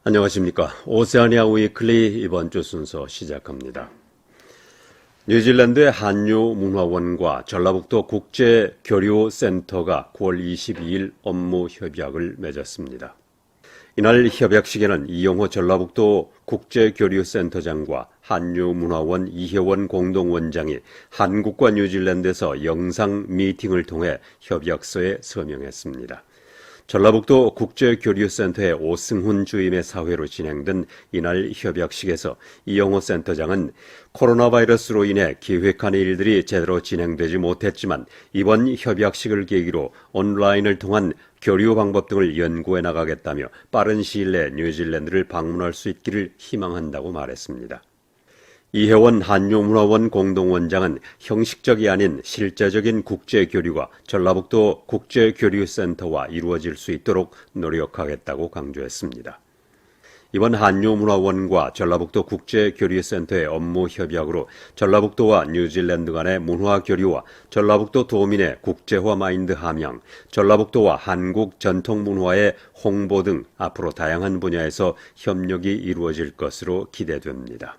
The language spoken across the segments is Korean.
안녕하십니까. 오세아니아 위클리 이번 주 순서 시작합니다. 뉴질랜드의 한유문화원과 전라북도 국제교류센터가 9월 22일 업무 협약을 맺었습니다. 이날 협약식에는 이영호 전라북도 국제교류센터장과 한유문화원 이혜원 공동원장이 한국과 뉴질랜드에서 영상 미팅을 통해 협약서에 서명했습니다. 전라북도 국제교류센터의 오승훈 주임의 사회로 진행된 이날 협약식에서 이영호 센터장은 코로나 바이러스로 인해 기획한 일들이 제대로 진행되지 못했지만 이번 협약식을 계기로 온라인을 통한 교류 방법 등을 연구해 나가겠다며 빠른 시일 내에 뉴질랜드를 방문할 수 있기를 희망한다고 말했습니다. 이혜원 한유문화원 공동원장은 형식적이 아닌 실제적인 국제교류가 전라북도 국제교류센터와 이루어질 수 있도록 노력하겠다고 강조했습니다. 이번 한유문화원과 전라북도 국제교류센터의 업무 협약으로 전라북도와 뉴질랜드 간의 문화교류와 전라북도 도민의 국제화 마인드 함양, 전라북도와 한국 전통문화의 홍보 등 앞으로 다양한 분야에서 협력이 이루어질 것으로 기대됩니다.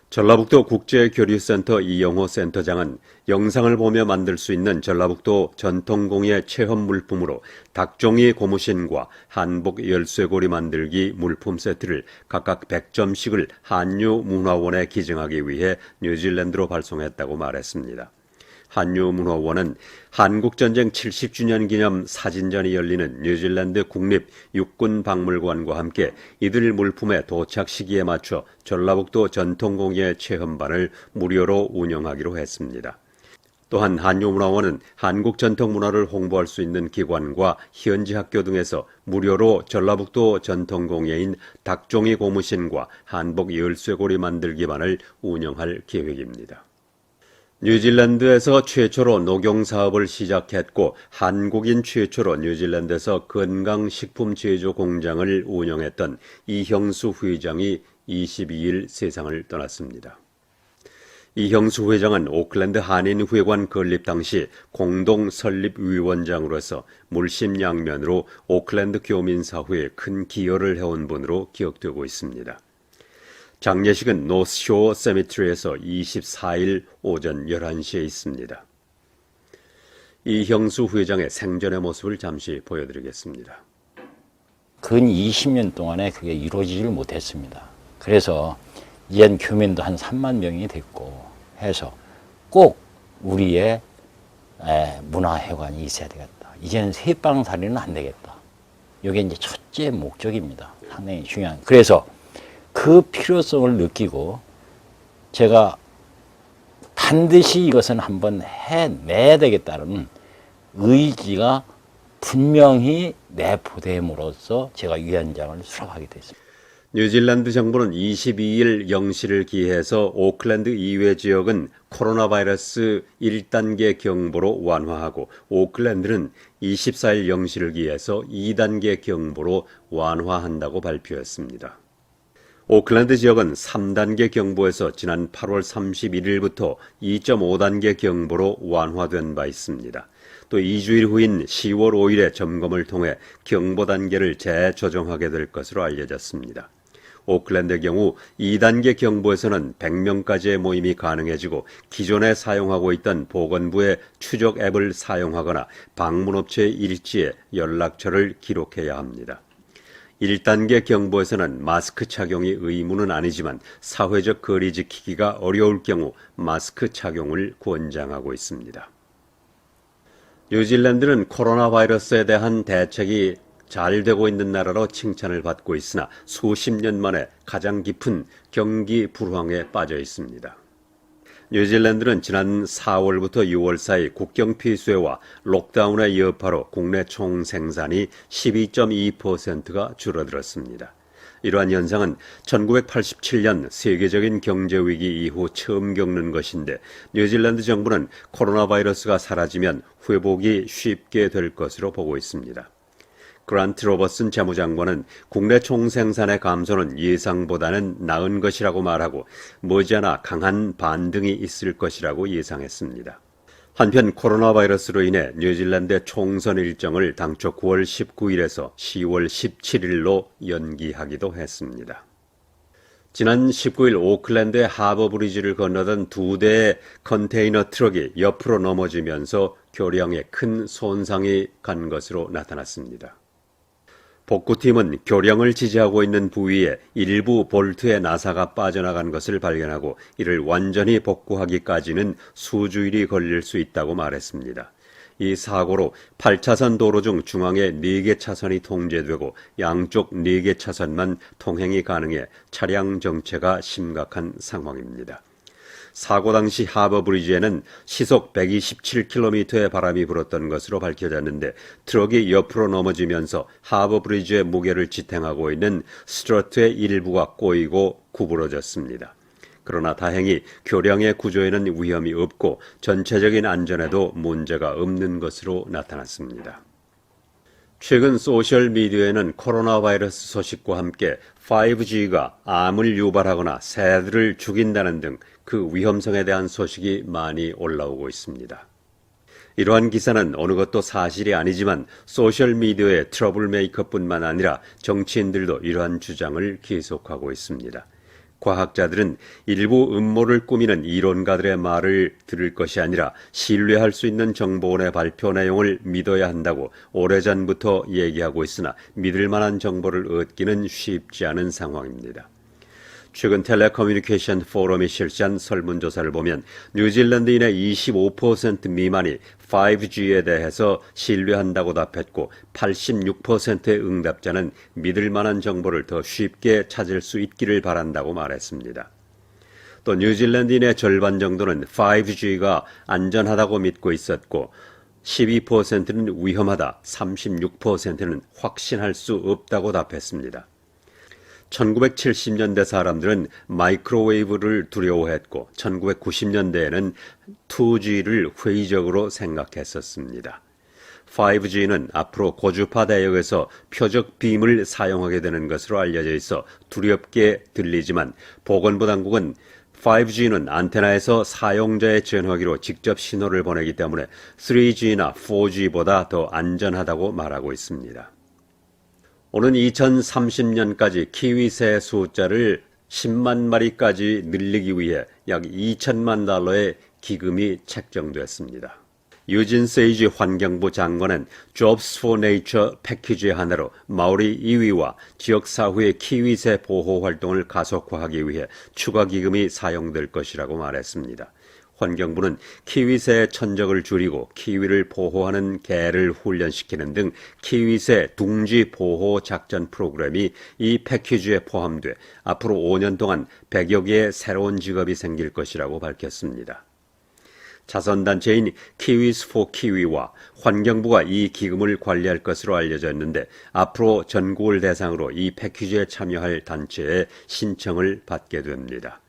전라북도 국제교류센터 이영호 센터장은 영상을 보며 만들 수 있는 전라북도 전통공예 체험 물품으로 닭종이 고무신과 한복 열쇠고리 만들기 물품 세트를 각각 100점씩을 한유문화원에 기증하기 위해 뉴질랜드로 발송했다고 말했습니다. 한유문화원은 한국전쟁 70주년 기념 사진전이 열리는 뉴질랜드 국립 육군박물관과 함께 이들 물품의 도착 시기에 맞춰 전라북도 전통공예 체험반을 무료로 운영하기로 했습니다. 또한 한유문화원은 한국 전통문화를 홍보할 수 있는 기관과 현지 학교 등에서 무료로 전라북도 전통공예인 닭종이 고무신과 한복 열쇠고리 만들기반을 운영할 계획입니다. 뉴질랜드에서 최초로 녹용사업을 시작했고 한국인 최초로 뉴질랜드에서 건강식품 제조 공장을 운영했던 이형수 회장이 22일 세상을 떠났습니다. 이형수 회장은 오클랜드 한인회관 건립 당시 공동 설립위원장으로서 물심양면으로 오클랜드 교민사회에 큰 기여를 해온 분으로 기억되고 있습니다. 장례식은 노스쇼어 세미트리에서 24일 오전 11시에 있습니다. 이형수 회장의 생전의 모습을 잠시 보여드리겠습니다. 근 20년 동안에 그게 이루어지질 못했습니다. 그래서 이젠 교민도 한 3만 명이 됐고 해서 꼭 우리의 문화회관이 있어야 되겠다. 이제는 새빵살이는 안 되겠다. 이게 이제 첫째 목적입니다. 상당히 중요한. 그래서 그 필요성을 느끼고 제가 반드시 이것은 한번 해내야 되겠다는 의지가 분명히 내포됨으로써 제가 위원장을 수락하게 됐습니다. 뉴질랜드 정부는 22일 0시를 기해서 오클랜드 이외 지역은 코로나 바이러스 1단계 경보로 완화하고 오클랜드는 24일 0시를 기해서 2단계 경보로 완화한다고 발표했습니다. 오클랜드 지역은 3단계 경보에서 지난 8월 31일부터 2.5단계 경보로 완화된 바 있습니다. 또 2주일 후인 10월 5일에 점검을 통해 경보 단계를 재조정하게 될 것으로 알려졌습니다. 오클랜드의 경우 2단계 경보에서는 100명까지의 모임이 가능해지고 기존에 사용하고 있던 보건부의 추적 앱을 사용하거나 방문업체의 일지에 연락처를 기록해야 합니다. 1단계 경보에서는 마스크 착용이 의무는 아니지만 사회적 거리 지키기가 어려울 경우 마스크 착용을 권장하고 있습니다. 뉴질랜드는 코로나 바이러스에 대한 대책이 잘 되고 있는 나라로 칭찬을 받고 있으나 수십 년 만에 가장 깊은 경기 불황에 빠져 있습니다. 뉴질랜드는 지난 4월부터 6월 사이 국경 폐쇄와 록다운의 여파로 국내 총 생산이 12.2%가 줄어들었습니다. 이러한 현상은 1987년 세계적인 경제 위기 이후 처음 겪는 것인데 뉴질랜드 정부는 코로나 바이러스가 사라지면 회복이 쉽게 될 것으로 보고 있습니다. 그란트 로버슨 재무장관은 국내 총생산의 감소는 예상보다는 나은 것이라고 말하고 머지않아 강한 반등이 있을 것이라고 예상했습니다. 한편 코로나 바이러스로 인해 뉴질랜드의 총선 일정을 당초 9월 19일에서 10월 17일로 연기하기도 했습니다. 지난 19일 오클랜드의 하버 브리지를 건너던 두 대의 컨테이너 트럭이 옆으로 넘어지면서 교량에 큰 손상이 간 것으로 나타났습니다. 복구팀은 교량을 지지하고 있는 부위에 일부 볼트의 나사가 빠져나간 것을 발견하고 이를 완전히 복구하기까지는 수주일이 걸릴 수 있다고 말했습니다. 이 사고로 8차선 도로 중 중앙에 4개 차선이 통제되고 양쪽 4개 차선만 통행이 가능해 차량 정체가 심각한 상황입니다. 사고 당시 하버 브리지에는 시속 127km의 바람이 불었던 것으로 밝혀졌는데 트럭이 옆으로 넘어지면서 하버 브리지의 무게를 지탱하고 있는 스트러트의 일부가 꼬이고 구부러졌습니다. 그러나 다행히 교량의 구조에는 위험이 없고 전체적인 안전에도 문제가 없는 것으로 나타났습니다. 최근 소셜미디어에는 코로나 바이러스 소식과 함께 5G가 암을 유발하거나 새들을 죽인다는 등 그 위험성에 대한 소식이 많이 올라오고 있습니다. 이러한 기사는 어느 것도 사실이 아니지만 소셜미디어의 트러블 메이커뿐만 아니라 정치인들도 이러한 주장을 계속하고 있습니다. 과학자들은 일부 음모를 꾸미는 이론가들의 말을 들을 것이 아니라 신뢰할 수 있는 정보원의 발표 내용을 믿어야 한다고 오래전부터 얘기하고 있으나 믿을 만한 정보를 얻기는 쉽지 않은 상황입니다. 최근 텔레커뮤니케이션 포럼이 실시한 설문조사를 보면 뉴질랜드인의 25% 미만이 5G에 대해서 신뢰한다고 답했고 86%의 응답자는 믿을 만한 정보를 더 쉽게 찾을 수 있기를 바란다고 말했습니다. 또 뉴질랜드인의 절반 정도는 5G가 안전하다고 믿고 있었고 12%는 위험하다, 36%는 확신할 수 없다고 답했습니다. 1970년대 사람들은 마이크로웨이브를 두려워했고 1990년대에는 2G를 회의적으로 생각했었습니다. 5G는 앞으로 고주파 대역에서 표적 빔을 사용하게 되는 것으로 알려져 있어 두렵게 들리지만 보건부 당국은 5G는 안테나에서 사용자의 전화기로 직접 신호를 보내기 때문에 3G나 4G보다 더 안전하다고 말하고 있습니다. 오는 2030년까지 키위새 숫자를 10만 마리까지 늘리기 위해 약 2천만 달러의 기금이 책정됐습니다. 유진 세이지 환경부 장관은 Jobs for Nature 패키지의 하나로 마오리 이위와 지역사회의 키위새 보호 활동을 가속화하기 위해 추가 기금이 사용될 것이라고 말했습니다. 환경부는 키위새의 천적을 줄이고 키위를 보호하는 개를 훈련시키는 등 키위새 둥지 보호 작전 프로그램이 이 패키지에 포함돼 앞으로 5년 동안 100여 개의 새로운 직업이 생길 것이라고 밝혔습니다. 자선단체인 키위스 포 키위와 환경부가 이 기금을 관리할 것으로 알려졌는데 앞으로 전국을 대상으로 이 패키지에 참여할 단체의 신청을 받게 됩니다.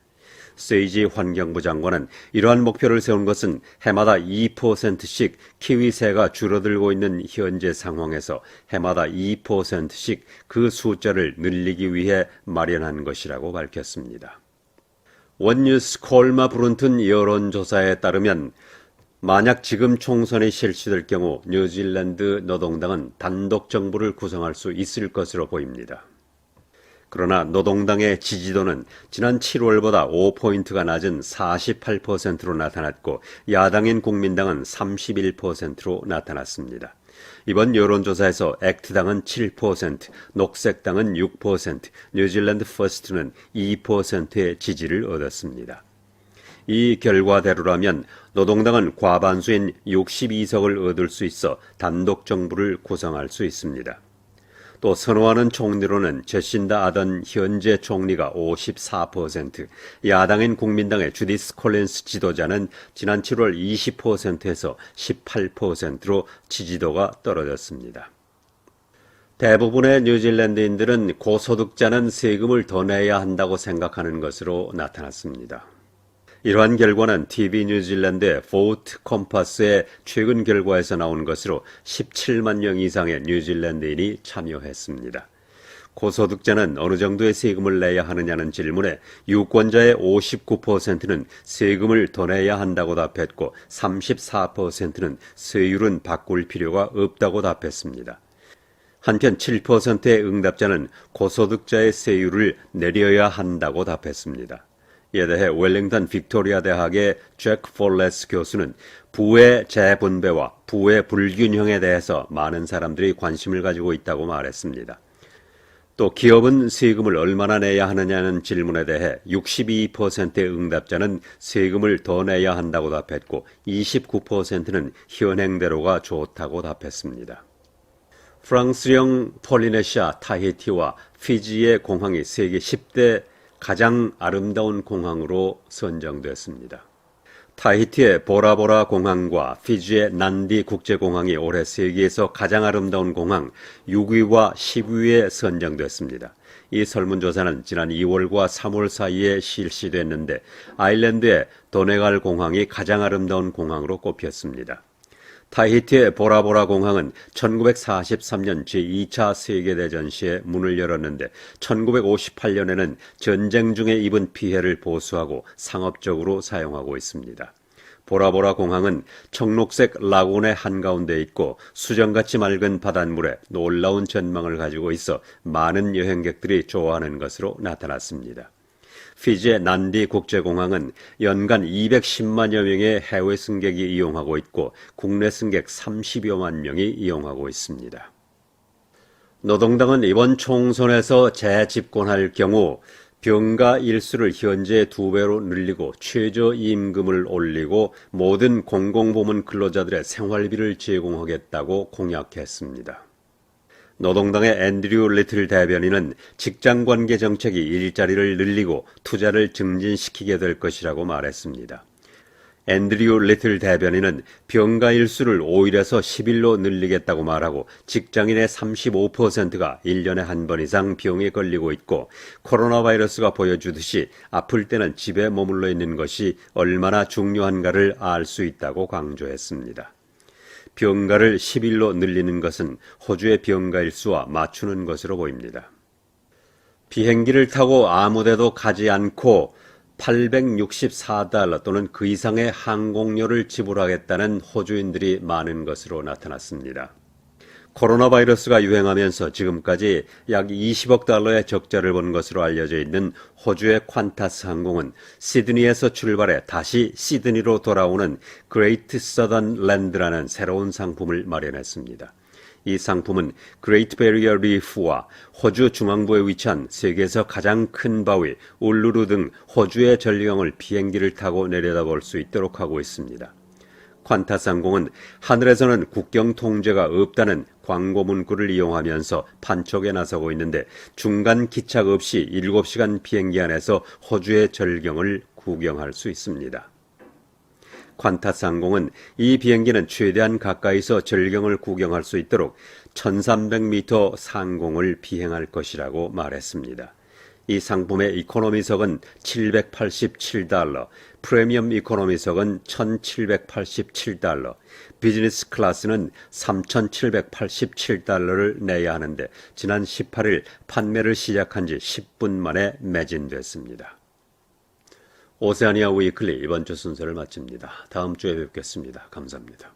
세이지 환경부 장관은 이러한 목표를 세운 것은 해마다 2%씩 키위새가 줄어들고 있는 현재 상황에서 해마다 2%씩 그 숫자를 늘리기 위해 마련한 것이라고 밝혔습니다. 원뉴스 콜마 브룬튼 여론조사에 따르면 만약 지금 총선이 실시될 경우 뉴질랜드 노동당은 단독 정부를 구성할 수 있을 것으로 보입니다. 그러나 노동당의 지지도는 지난 7월보다 5포인트가 낮은 48%로 나타났고 야당인 국민당은 31%로 나타났습니다. 이번 여론조사에서 액트당은 7%, 녹색당은 6%, 뉴질랜드 퍼스트는 2%의 지지를 얻었습니다. 이 결과대로라면 노동당은 과반수인 62석을 얻을 수 있어 단독 정부를 구성할 수 있습니다. 또 선호하는 총리로는 저신다 아던 현재 총리가 54%, 야당인 국민당의 주디스 콜린스 지도자는 지난 7월 20%에서 18%로 지지도가 떨어졌습니다. 대부분의 뉴질랜드인들은 고소득자는 세금을 더 내야 한다고 생각하는 것으로 나타났습니다. 이러한 결과는 TV 뉴질랜드의 보트 컴파스의 최근 결과에서 나온 것으로 17만 명 이상의 뉴질랜드인이 참여했습니다. 고소득자는 어느 정도의 세금을 내야 하느냐는 질문에 유권자의 59%는 세금을 더 내야 한다고 답했고 34%는 세율은 바꿀 필요가 없다고 답했습니다. 한편 7%의 응답자는 고소득자의 세율을 내려야 한다고 답했습니다. 이에 대해 웰링턴 빅토리아 대학의 잭 폴레스 교수는 부의 재분배와 부의 불균형에 대해서 많은 사람들이 관심을 가지고 있다고 말했습니다. 또 기업은 세금을 얼마나 내야 하느냐는 질문에 대해 62%의 응답자는 세금을 더 내야 한다고 답했고 29%는 현행대로가 좋다고 답했습니다. 프랑스령 폴리네시아, 타히티와 피지의 공항이 세계 10대 가장 아름다운 공항으로 선정됐습니다. 타히티의 보라보라 공항과 피지의 난디 국제공항이 올해 세계에서 가장 아름다운 공항 6위와 10위에 선정됐습니다. 이 설문조사는 지난 2월과 3월 사이에 실시됐는데 아일랜드의 도네갈 공항이 가장 아름다운 공항으로 꼽혔습니다. 타히티의 보라보라 공항은 1943년 제2차 세계대전 시에 문을 열었는데 1958년에는 전쟁 중에 입은 피해를 보수하고 상업적으로 사용하고 있습니다. 보라보라 공항은 청록색 라군의 한가운데 있고 수정같이 맑은 바닷물에 놀라운 전망을 가지고 있어 많은 여행객들이 좋아하는 것으로 나타났습니다. 피지의 난디 국제공항은 연간 210만여 명의 해외 승객이 이용하고 있고 국내 승객 30여만 명이 이용하고 있습니다. 노동당은 이번 총선에서 재집권할 경우 병가 일수를 현재 2배로 늘리고 최저임금을 올리고 모든 공공부문 근로자들의 생활비를 제공하겠다고 공약했습니다. 노동당의 앤드류 리틀 대변인은 직장관계 정책이 일자리를 늘리고 투자를 증진시키게 될 것이라고 말했습니다. 앤드류 리틀 대변인은 병가 일수를 5일에서 10일로 늘리겠다고 말하고 직장인의 35%가 1년에 한 번 이상 병에 걸리고 있고 코로나 바이러스가 보여주듯이 아플 때는 집에 머물러 있는 것이 얼마나 중요한가를 알 수 있다고 강조했습니다. 병가를 10일로 늘리는 것은 호주의 병가 일수와 맞추는 것으로 보입니다. 비행기를 타고 아무데도 가지 않고 $864 또는 그 이상의 항공료를 지불하겠다는 호주인들이 많은 것으로 나타났습니다. 코로나 바이러스가 유행하면서 지금까지 약 20억 달러의 적자를 본 것으로 알려져 있는 호주의 퀀타스 항공은 시드니에서 출발해 다시 시드니로 돌아오는 그레이트 서던 랜드라는 새로운 상품을 마련했습니다. 이 상품은 그레이트 베리어 리프와 호주 중앙부에 위치한 세계에서 가장 큰 바위 울루루 등 호주의 전경을 비행기를 타고 내려다볼 수 있도록 하고 있습니다. 퀀타스 항공은 하늘에서는 국경 통제가 없다는 광고 문구를 이용하면서 판촉에 나서고 있는데 중간 기착 없이 7시간 비행기 안에서 호주의 절경을 구경할 수 있습니다. 퀀타스 항공은 이 비행기는 최대한 가까이서 절경을 구경할 수 있도록 1300m 상공을 비행할 것이라고 말했습니다. 이 상품의 이코노미석은 $787, 프리미엄 이코노미석은 $1787, 비즈니스 클래스는 $3787를 내야 하는데 지난 18일 판매를 시작한 지 10분 만에 매진됐습니다. 오세아니아 위클리 이번 주 순서를 마칩니다. 다음 주에 뵙겠습니다. 감사합니다.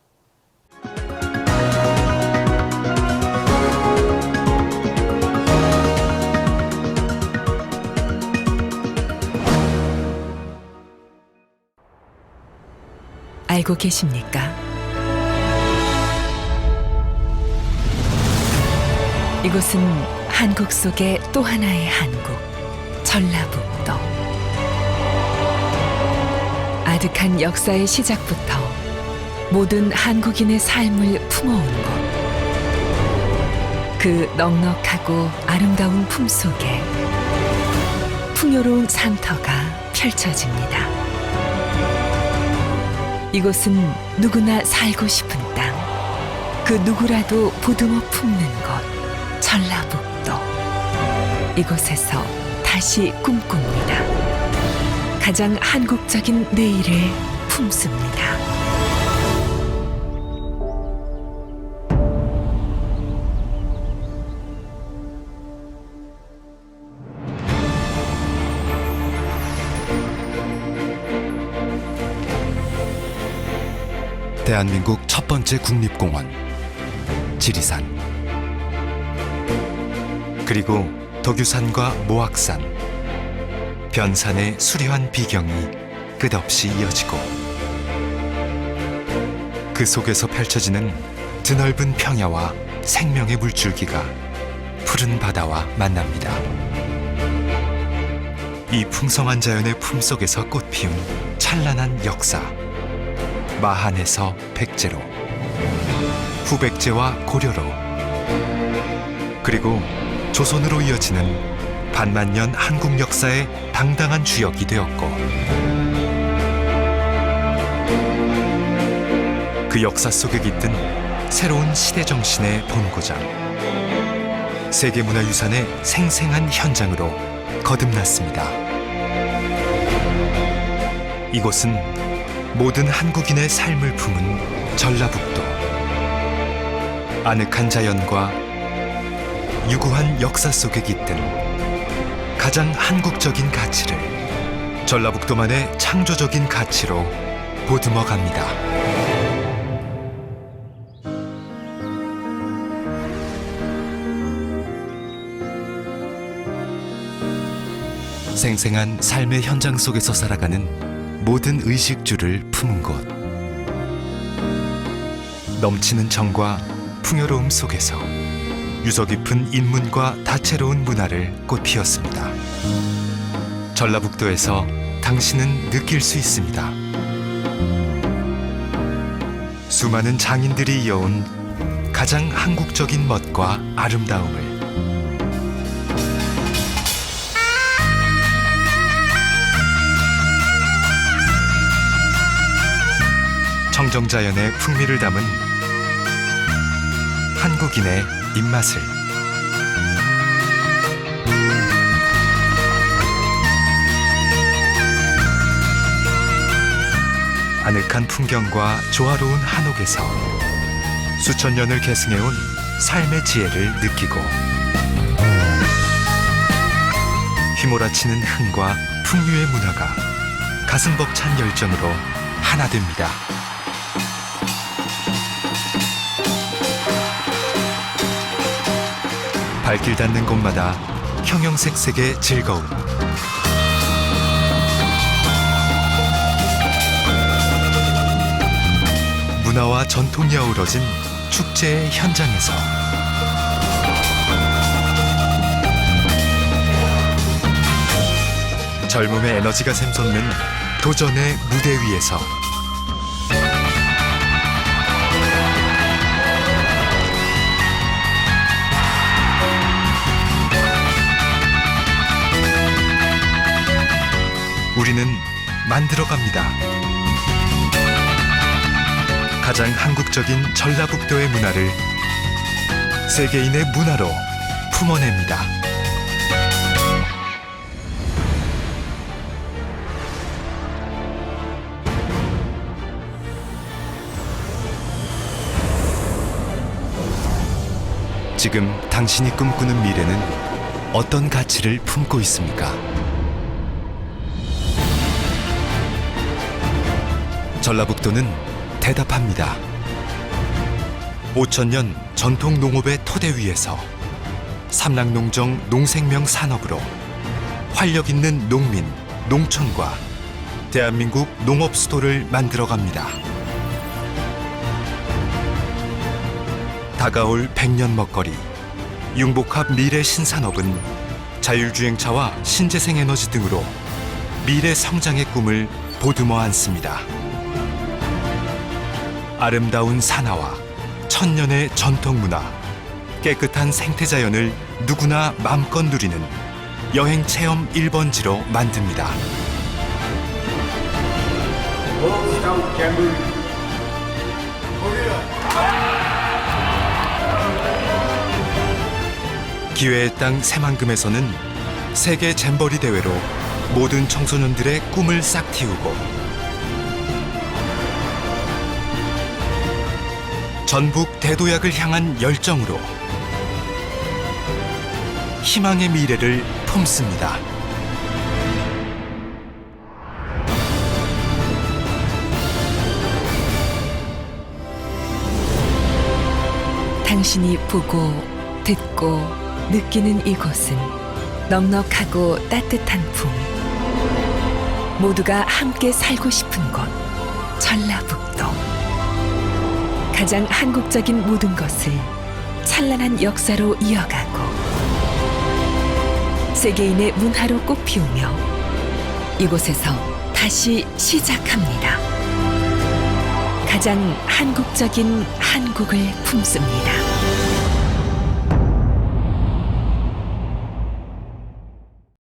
알고 계십니까? 이곳은 한국 속의 또 하나의 한국, 전라북도. 아득한 역사의 시작부터 모든 한국인의 삶을 품어온 곳. 그 넉넉하고 아름다운 품속에 풍요로운 산터가 펼쳐집니다. 이곳은 누구나 살고 싶은 땅, 그 누구라도 보듬어 품는 곳, 전라북도. 이곳에서 다시 꿈꿉니다. 가장 한국적인 내일을 품습니다. 대한민국 첫 번째 국립공원 지리산, 그리고 덕유산과 모악산, 변산의 수려한 비경이 끝없이 이어지고 그 속에서 펼쳐지는 드넓은 평야와 생명의 물줄기가 푸른 바다와 만납니다. 이 풍성한 자연의 품속에서 꽃피운 찬란한 역사, 마한에서 백제로, 후백제와 고려로, 그리고 조선으로 이어지는 반만년 한국 역사의 당당한 주역이 되었고, 그 역사 속에 깃든 새로운 시대 정신의 본고장, 세계문화유산의 생생한 현장으로 거듭났습니다. 이곳은 모든 한국인의 삶을 품은 전라북도. 아늑한 자연과 유구한 역사 속에 깃든 가장 한국적인 가치를 전라북도만의 창조적인 가치로 보듬어 갑니다. 생생한 삶의 현장 속에서 살아가는 모든 의식주를 품은 곳. 넘치는 정과 풍요로움 속에서 유서 깊은 인문과 다채로운 문화를 꽃피웠습니다. 전라북도에서 당신은 느낄 수 있습니다. 수많은 장인들이 이어온 가장 한국적인 멋과 아름다움을 청정자연의 풍미를 담은 한국인의 입맛을 아늑한 풍경과 조화로운 한옥에서 수천 년을 계승해온 삶의 지혜를 느끼고 휘몰아치는 흥과 풍류의 문화가 가슴 벅찬 열정으로 하나 됩니다. 발길 닿는 곳마다 형형색색의 즐거움, 문화와 전통이 어우러진 축제의 현장에서 젊음의 에너지가 샘솟는 도전의 무대 위에서 우리는 만들어갑니다. 가장 한국적인 전라북도의 문화를 세계인의 문화로 품어냅니다. 지금 당신이 꿈꾸는 미래는 어떤 가치를 품고 있습니까? 전라북도는 대답합니다. 5,000년 전통 농업의 토대 위에서 삼락농정 농생명 산업으로 활력 있는 농민, 농촌과 대한민국 농업 수도를 만들어갑니다. 다가올 100년 먹거리, 융복합 미래 신산업은 자율주행차와 신재생에너지 등으로 미래 성장의 꿈을 보듬어 안습니다. 아름다운 산하와 천년의 전통문화, 깨끗한 생태자연을 누구나 마음껏 누리는 여행체험 1번지로 만듭니다. 기회의 땅 새만금에서는 세계 잼버리 대회로 모든 청소년들의 꿈을 싹 틔우고 전북 대도약을 향한 열정으로 희망의 미래를 품습니다. 당신이 보고 듣고 느끼는 이곳은 넉넉하고 따뜻한 품, 모두가 함께 살고 싶은 곳 전라북도. 가장 한국적인 모든 것을 찬란한 역사로 이어가고 세계인의 문화로 꽃피우며 이곳에서 다시 시작합니다. 가장 한국적인 한국을 품습니다.